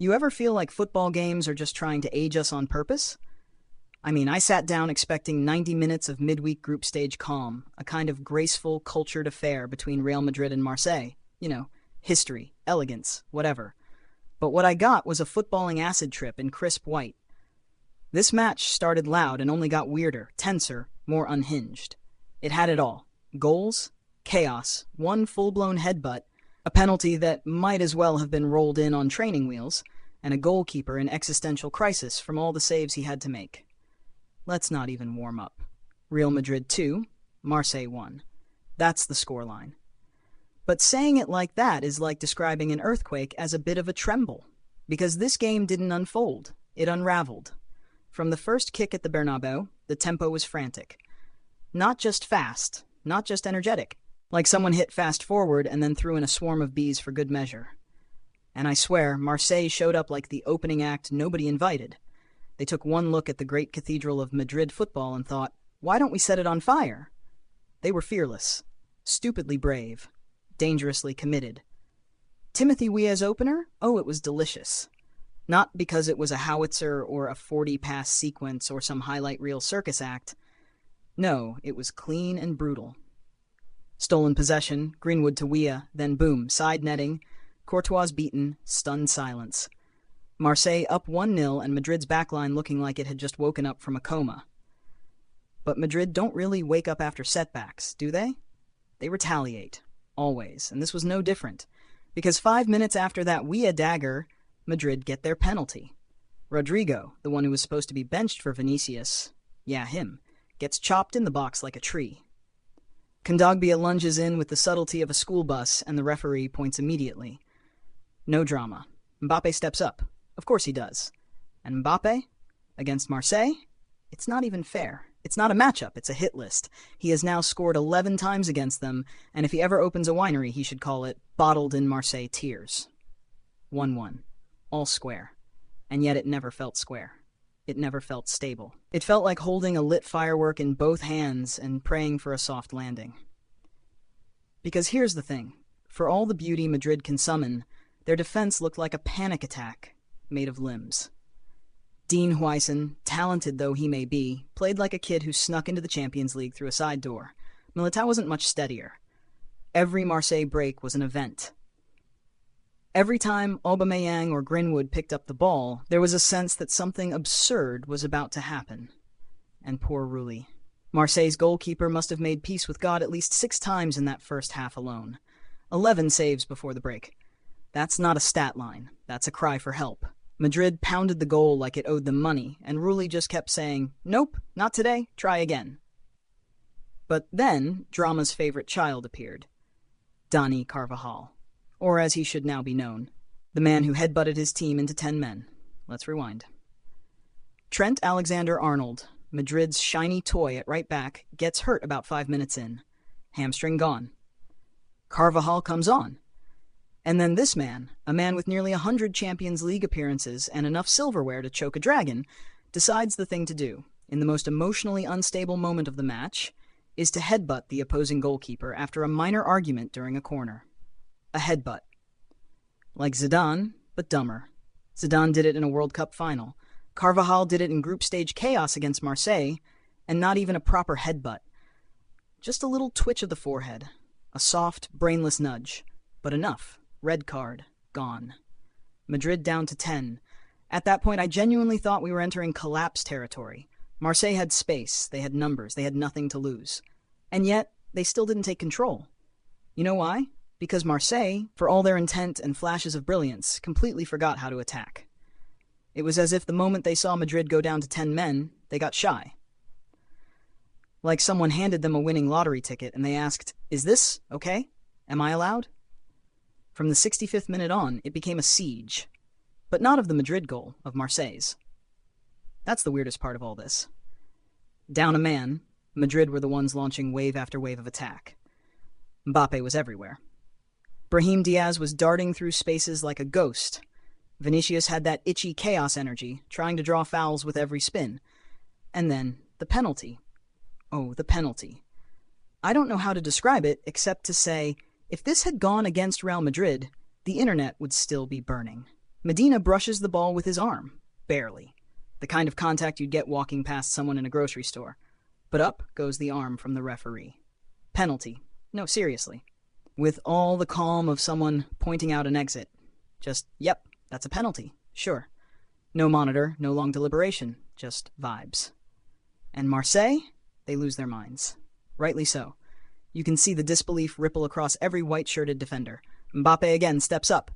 You ever feel like football games are just trying to age us on purpose? I mean, I sat down expecting 90 minutes of midweek group stage calm, a kind of graceful, cultured affair between Real Madrid and Marseille. You know, history, elegance, whatever. But what I got was a footballing acid trip in crisp white. This match started loud and only got weirder, tenser, more unhinged. It had it all. Goals, chaos, one full-blown headbutt, a penalty that might as well have been rolled in on training wheels, and a goalkeeper in existential crisis from all the saves he had to make. Let's not even warm up. Real Madrid 2, Marseille 1. That's the scoreline. But saying it like that is like describing an earthquake as a bit of a tremble, because this game didn't unfold, it unraveled. From the first kick at the Bernabeu, the tempo was frantic. Not just fast, not just energetic, like someone hit fast forward and then threw in a swarm of bees for good measure. And I swear, Marseille showed up like the opening act nobody invited. They took one look at the great cathedral of Madrid football and thought, why don't we set it on fire? They were fearless, stupidly brave, dangerously committed. Timothy Weah's opener? Oh, it was delicious. Not because it was a howitzer or a 40-pass sequence or some highlight reel circus act. No, it was clean and brutal. Stolen possession, Greenwood to Weah, then boom, side netting, Courtois beaten, stunned silence. Marseille up 1-0 and Madrid's backline looking like it had just woken up from a coma. But Madrid don't really wake up after setbacks, do they? They retaliate, always, and this was no different. Because 5 minutes after that Weah dagger, Madrid get their penalty. Rodrigo, the one who was supposed to be benched for Vinicius, yeah, him, gets chopped in the box like a tree. Kondogbia lunges in with the subtlety of a school bus, and the referee points immediately. No drama. Mbappe steps up. Of course he does. And Mbappe? Against Marseille? It's not even fair. It's not a matchup, it's a hit list. He has now scored 11 times against them, and if he ever opens a winery, he should call it Bottled in Marseille Tears. 1-1. All square. And yet it never felt square. It never felt stable. It felt like holding a lit firework in both hands and praying for a soft landing. Because here's the thing. For all the beauty Madrid can summon, their defense looked like a panic attack made of limbs. Dean Huijsen, talented though he may be, played like a kid who snuck into the Champions League through a side door. Militao wasn't much steadier. Every Marseille break was an event. Every time Aubameyang or Greenwood picked up the ball, there was a sense that something absurd was about to happen. And poor Rulli. Marseille's goalkeeper must have made peace with God at least 6 times in that first half alone. 11 saves before the break. That's not a stat line. That's a cry for help. Madrid pounded the goal like it owed them money, and Rulli just kept saying, nope, not today, try again. But then, drama's favorite child appeared. Dani Carvajal. Or as he should now be known, the man who headbutted his team into 10 men. Let's rewind. Trent Alexander-Arnold, Madrid's shiny toy at right back, gets hurt about 5 minutes in. Hamstring gone. Carvajal comes on. And then this man, a man with nearly 100 Champions League appearances and enough silverware to choke a dragon, decides the thing to do, in the most emotionally unstable moment of the match, is to headbutt the opposing goalkeeper after a minor argument during a corner. A headbutt. Like Zidane, but dumber. Zidane did it in a World Cup final. Carvajal did it in group stage chaos against Marseille, and not even a proper headbutt. Just a little twitch of the forehead. A soft, brainless nudge. But enough. Red card. Gone. Madrid down to 10. At that point, I genuinely thought we were entering collapse territory. Marseille had space, they had numbers, they had nothing to lose. And yet, they still didn't take control. You know why? Because Marseille, for all their intent and flashes of brilliance, completely forgot how to attack. It was as if the moment they saw Madrid go down to 10 men, they got shy. Like someone handed them a winning lottery ticket and they asked, is this okay? Am I allowed? From the 65th minute on, it became a siege. But not of the Madrid goal, of Marseille's. That's the weirdest part of all this. Down a man, Madrid were the ones launching wave after wave of attack. Mbappe was everywhere. Brahim Diaz was darting through spaces like a ghost. Vinicius had that itchy chaos energy, trying to draw fouls with every spin. And then, the penalty. Oh, the penalty. I don't know how to describe it except to say, if this had gone against Real Madrid, the internet would still be burning. Medina brushes the ball with his arm. Barely. The kind of contact you'd get walking past someone in a grocery store. But up goes the arm from the referee. Penalty. No, seriously. With all the calm of someone pointing out an exit. Just, yep, that's a penalty. Sure. No monitor, no long deliberation. Just vibes. And Marseille? They lose their minds. Rightly so. You can see the disbelief ripple across every white-shirted defender. Mbappe again steps up.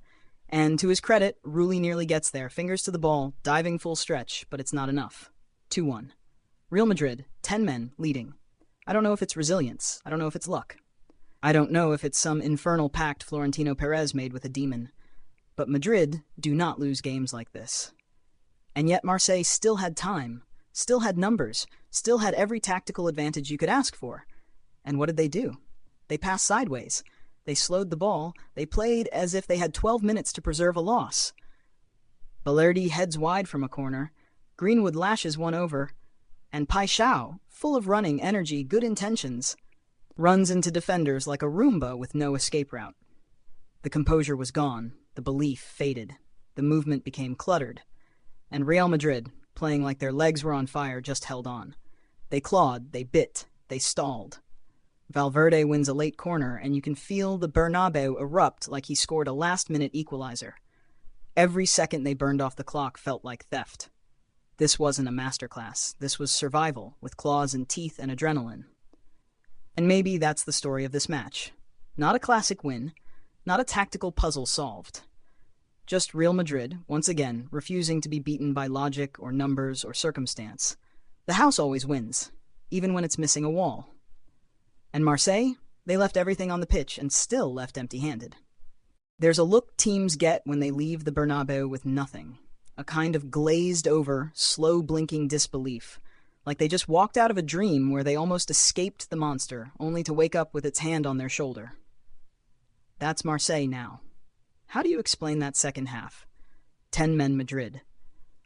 And to his credit, Rulli nearly gets there, fingers to the ball, diving full stretch, but it's not enough. 2-1. Real Madrid, 10 men, leading. I don't know if it's resilience. I don't know if it's luck. I don't know if it's some infernal pact Florentino Perez made with a demon. But Madrid do not lose games like this. And yet Marseille still had time, still had numbers, still had every tactical advantage you could ask for. And what did they do? They passed sideways. They slowed the ball. They played as if they had 12 minutes to preserve a loss. Balerdi heads wide from a corner. Greenwood lashes one over. And Paixão, full of running, energy, good intentions, runs into defenders like a Roomba with no escape route. The composure was gone. The belief faded. The movement became cluttered. And Real Madrid, playing like their legs were on fire, just held on. They clawed, they bit, they stalled. Valverde wins a late corner, and you can feel the Bernabeu erupt like he scored a last-minute equalizer. Every second they burned off the clock felt like theft. This wasn't a masterclass. This was survival, with claws and teeth and adrenaline. And maybe that's the story of this match. Not a classic win, not a tactical puzzle solved. Just Real Madrid, once again, refusing to be beaten by logic or numbers or circumstance. The house always wins, even when it's missing a wall. And Marseille, they left everything on the pitch and still left empty-handed. There's a look teams get when they leave the Bernabeu with nothing. A kind of glazed-over, slow-blinking disbelief. Like they just walked out of a dream where they almost escaped the monster, only to wake up with its hand on their shoulder. That's Marseille now. How do you explain that second half? 10 men Madrid.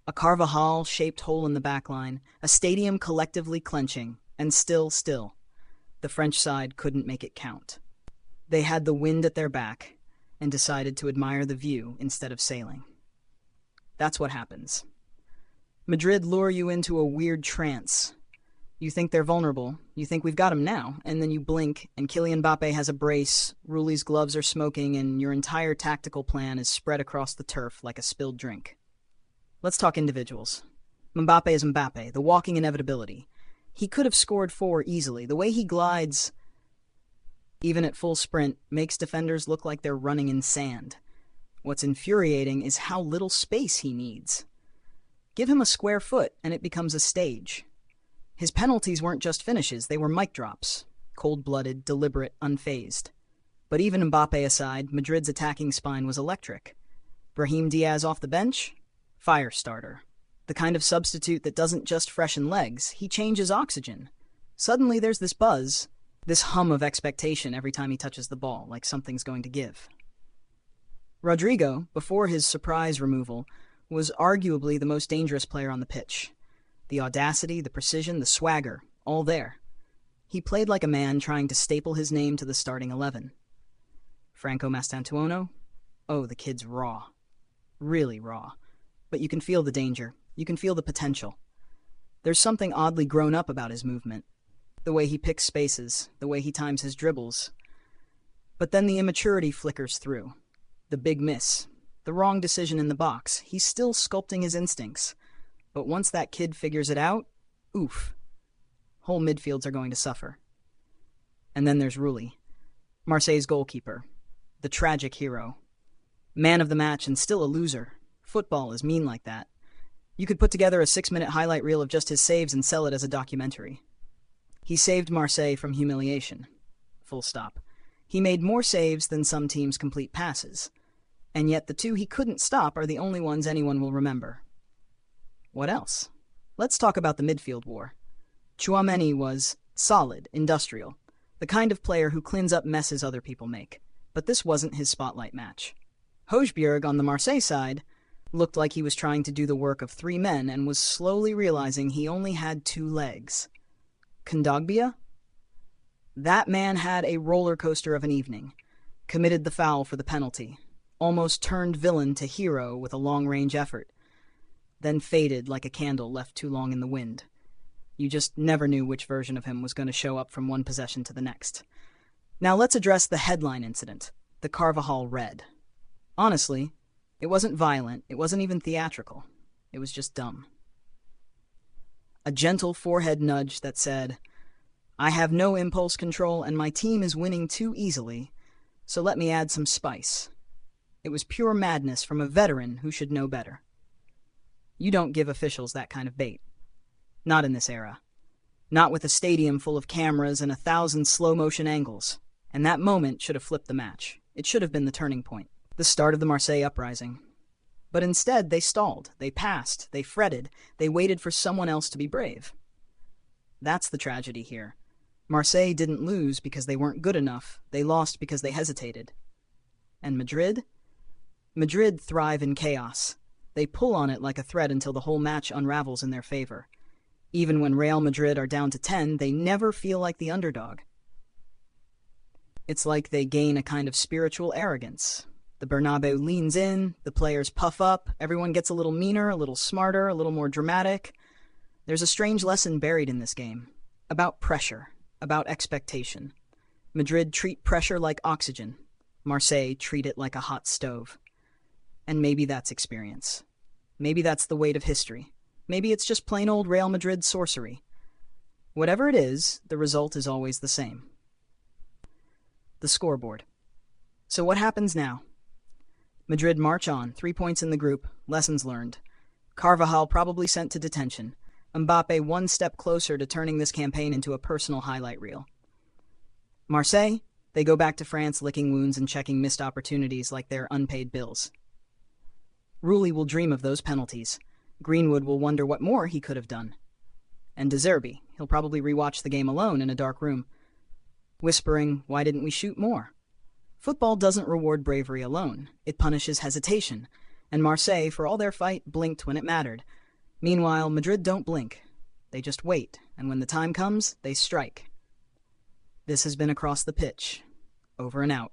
A Carvajal-shaped hole in the backline, a stadium collectively clenching, and still. The French side couldn't make it count. They had the wind at their back and decided to admire the view instead of sailing. That's what happens. Madrid lure you into a weird trance. You think they're vulnerable, you think we've got them now, and then you blink and Kylian Mbappe has a brace, Rulli's gloves are smoking, and your entire tactical plan is spread across the turf like a spilled drink. Let's talk individuals. Mbappe is Mbappe, the walking inevitability. He could have scored 4 easily. The way he glides, even at full sprint, makes defenders look like they're running in sand. What's infuriating is how little space he needs. Give him a square foot and it becomes a stage. His penalties weren't just finishes, they were mic drops. Cold-blooded, deliberate, unfazed. But even Mbappe aside, Madrid's attacking spine was electric. Brahim Diaz off the bench? Fire starter. The kind of substitute that doesn't just freshen legs, he changes oxygen. Suddenly there's this buzz, this hum of expectation every time he touches the ball, like something's going to give. Rodrigo, before his surprise removal, was arguably the most dangerous player on the pitch. The audacity, the precision, the swagger, all there. He played like a man trying to staple his name to the starting 11. Franco Mastantuono? Oh, the kid's raw. Really raw. But you can feel the danger. You can feel the potential. There's something oddly grown up about his movement. The way he picks spaces, the way he times his dribbles. But then the immaturity flickers through. The big miss. The wrong decision in the box. He's still sculpting his instincts. But once that kid figures it out, oof. Whole midfields are going to suffer. And then there's Rulli, Marseille's goalkeeper. The tragic hero. Man of the match and still a loser. Football is mean like that. You could put together a 6-minute highlight reel of just his saves and sell it as a documentary. He saved Marseille from humiliation. Full stop. He made more saves than some teams complete passes. And yet the 2 he couldn't stop are the only ones anyone will remember. What else? Let's talk about the midfield war. Tchouaméni was solid, industrial, the kind of player who cleans up messes other people make. But this wasn't his spotlight match. Højbjerg on the Marseille side looked like he was trying to do the work of 3 men and was slowly realizing he only had 2 legs. Kondogbia? That man had a roller coaster of an evening. Committed the foul for the penalty. almost turned villain to hero with a long-range effort, then faded like a candle left too long in the wind. You just never knew which version of him was going to show up from one possession to the next. Now let's address the headline incident, the Carvajal Red. Honestly, it wasn't violent, it wasn't even theatrical. It was just dumb. A gentle forehead nudge that said, "I have no impulse control and my team is winning too easily, so let me add some spice." It was pure madness from a veteran who should know better. You don't give officials that kind of bait. Not in this era. Not with a stadium full of cameras and 1,000 slow-motion angles. And that moment should have flipped the match. It should have been the turning point. The start of the Marseille uprising. But instead, they stalled, they passed, they fretted, they waited for someone else to be brave. That's the tragedy here. Marseille didn't lose because they weren't good enough, they lost because they hesitated. And Madrid? Madrid thrive in chaos. They pull on it like a thread until the whole match unravels in their favor. Even when Real Madrid are down to 10, they never feel like the underdog. It's like they gain a kind of spiritual arrogance. The Bernabeu leans in, the players puff up, everyone gets a little meaner, a little smarter, a little more dramatic. There's a strange lesson buried in this game. About pressure, about expectation. Madrid treat pressure like oxygen. Marseille treat it like a hot stove. And maybe that's experience. Maybe that's the weight of history. Maybe it's just plain old Real Madrid sorcery. Whatever it is, the result is always the same. The scoreboard. So what happens now? Madrid march on, 3 points in the group, lessons learned. Carvajal probably sent to detention. Mbappe one step closer to turning this campaign into a personal highlight reel. Marseille, they go back to France licking wounds and checking missed opportunities like they're unpaid bills. Rulli will dream of those penalties. Greenwood will wonder what more he could have done. And De Zerbi, he'll probably rewatch the game alone in a dark room, whispering, "Why didn't we shoot more?" Football doesn't reward bravery alone. It punishes hesitation. And Marseille, for all their fight, blinked when it mattered. Meanwhile, Madrid don't blink. They just wait, and when the time comes, they strike. This has been Across the Pitch. Over and out.